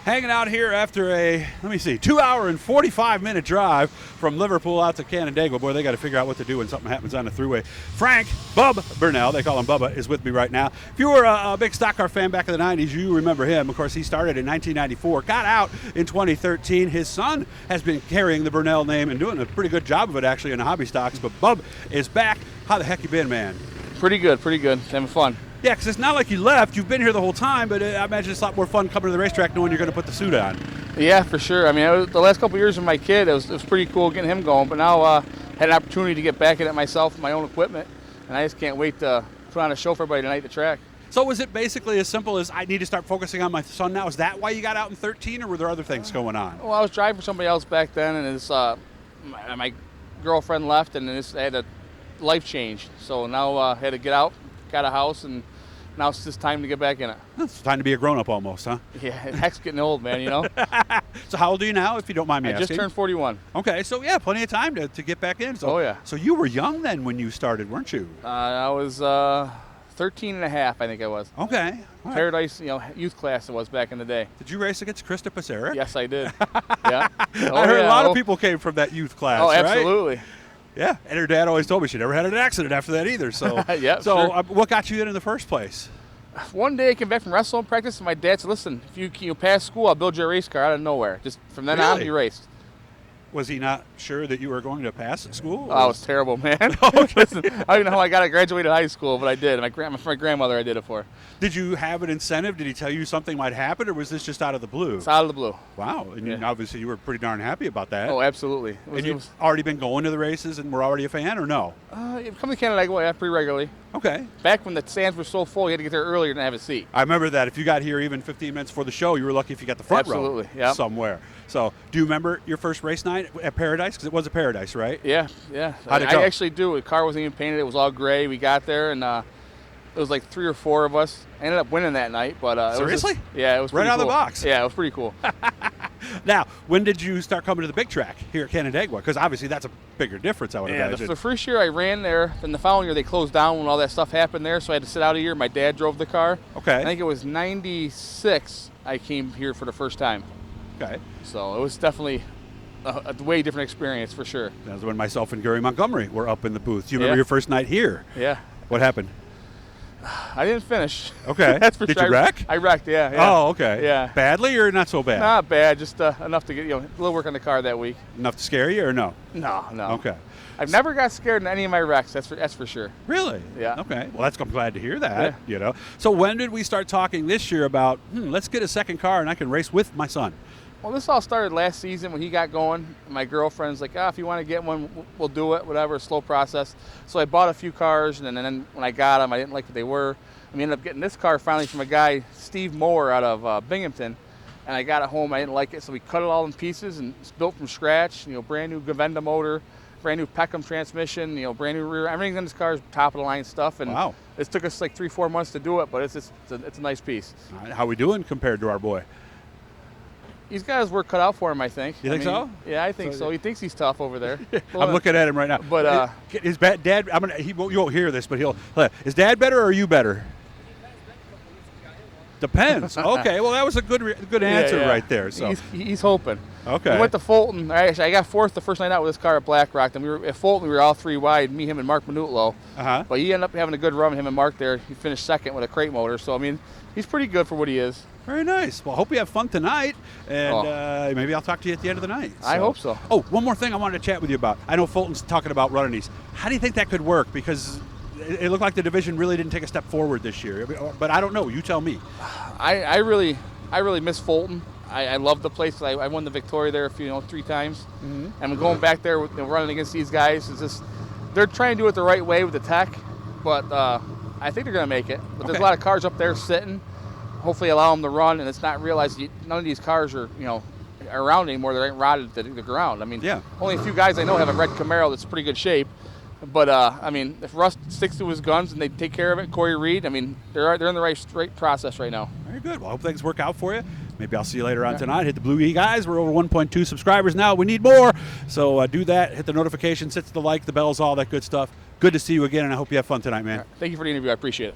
hanging out here after a, 2-hour and 45-minute drive from Liverpool out to Canandaigua. Boy, they got to figure out what to do when something happens on the thruway. Frank, Bub Burnell, they call him Bubba, is with me right now. If you were a big stock car fan back in the 90s, you remember him. Of course, he started in 1994, got out in 2013. His son has been carrying the Burnell name and doing a pretty good job of it, actually, in the hobby stocks. But Bub is back. How the heck you been, man? Pretty good. Having fun. Yeah, because it's not like you left. You've been here the whole time, but I imagine it's a lot more fun coming to the racetrack knowing you're going to put the suit on. Yeah, for sure. I mean, the last couple of years with my kid, it was pretty cool getting him going. But now had an opportunity to get back in it myself with my own equipment, and I just can't wait to put on a show for everybody tonight at the track. So was it basically as simple as I need to start focusing on my son now? Is that why you got out in 13, or were there other things going on? Well, I was driving for somebody else back then, and it's, my girlfriend left, and I had a life change. So now I had to get out, got a house, and now it's just time to get back in it. It's time to be a grown-up almost, huh? Yeah, heck's getting old, man, you know? So how old are you now, if you don't mind me asking? I just turned 41. Okay, so yeah, plenty of time to get back in. So, oh, yeah. So you were young then when you started, weren't you? I was 13 and a half, I think I was. Okay. Right. Paradise, youth class it was back in the day. Did you race against Krista Paseric? Yes, I did. Yeah. I heard a lot of people came from that youth class, right? Absolutely. Yeah, and her dad always told me she never had an accident after that either. So, yeah. So, sure. What got you in the first place? One day I came back from wrestling practice, and my dad said, "Listen, if you pass school, I'll build you a race car out of nowhere." Just from then on, he raced. Was he not sure that you were going to pass at school? Oh, I was terrible, man. Listen, I don't even know how I got to graduate high school, but I did. My grandmother I did it for. Did you have an incentive? Did he tell you something might happen, or was this just out of the blue? It's out of the blue. Wow. And obviously you were pretty darn happy about that. Oh, absolutely. And you've already been going to the races and were already a fan, or no? Come to Canandaigua pretty regularly. Okay. Back when the stands were so full, you had to get there earlier to have a seat. I remember that. If you got here even 15 minutes before the show, you were lucky if you got the front row somewhere. So do you remember your first race night at Paradise? Because it was a Paradise, right? Yeah. How'd it go? I actually do. The car wasn't even painted. It was all gray. We got there, and it was like 3 or 4 of us. I ended up winning that night. But seriously? It was right pretty out of cool. the box. Yeah, it was pretty cool. Now, when did you start coming to the big track here at Canandaigua? Because obviously that's a bigger difference, I would imagine. The first year I ran there, then the following year they closed down when all that stuff happened there, so I had to sit out a year. My dad drove the car. Okay. I think it was 96 I came here for the first time. Okay. So it was definitely a way different experience for sure. That was when myself and Gary Montgomery were up in the booth. Do you remember your first night here? Yeah. What happened? I didn't finish. Okay. That's for Did sure. you wreck? I wrecked, yeah. Oh, okay. Yeah. Badly or not so bad? Not bad, just enough to get a little work on the car that week. Enough to scare you or no? No. Okay. I've never got scared in any of my wrecks. That's for sure. Really? Yeah. Okay. Well, I'm glad to hear that. Yeah. So when did we start talking this year about let's get a second car and I can race with my son? Well, this all started last season when he got going. My girlfriend's like, if you want to get one, we'll do it, whatever, slow process. So I bought a few cars, and then when I got them, I didn't like what they were. We ended up getting this car finally from a guy, Steve Moore, out of Binghamton. And I got it home, I didn't like it, so we cut it all in pieces, and it's built from scratch. Brand new Govenda motor, brand new Peckham transmission, brand new rear. Everything in this car is top of the line stuff. And wow. It took us like 3-4 months to do it, but it's a nice piece. How we doing compared to our boy? He's got his work cut out for him, I think. You think so? Yeah, I think so. He thinks he's tough over there. I'm looking at him right now. But his dad, you won't hear this, but is Dad better or are you better? Depends. Okay. Well, that was a good answer right there. So he's hoping. Okay. We went to Fulton. Actually, I got fourth the first night out with this car at Black Rock. Then we were at Fulton. We were all 3 wide. Me, him, and Mark Manutlo. But he ended up having a good run. Him and Mark there. He finished second with a crate motor. So he's pretty good for what he is. Very nice. Well, I hope you have fun tonight, and maybe I'll talk to you at the end of the night. So. I hope so. Oh, one more thing I wanted to chat with you about. I know Fulton's talking about running these. How do you think that could work? Because it looked like the division really didn't take a step forward this year. But I don't know. You tell me. I really miss Fulton. I love the place. I won the Victoria there 3 times. Mm-hmm. And we're going back there running against these guys. It's just they're trying to do it the right way with the tech, but I think they're going to make it. But there's a lot of cars up there sitting. Hopefully allow them to run, and it's not realized none of these cars are around anymore. They ain't rotted to the ground. Only a few guys I know have a red Camaro that's pretty good shape. But if Russ sticks to his guns and they take care of it, Corey Reed, they're in the right process right now. Very good. Well, I hope things work out for you. Maybe I'll see you later on tonight. Hit the Blue E guys. We're over 1.2 subscribers now. We need more. So do that. Hit the notifications, hit the like, the bells, all that good stuff. Good to see you again, and I hope you have fun tonight, man. Thank you for the interview. I appreciate it.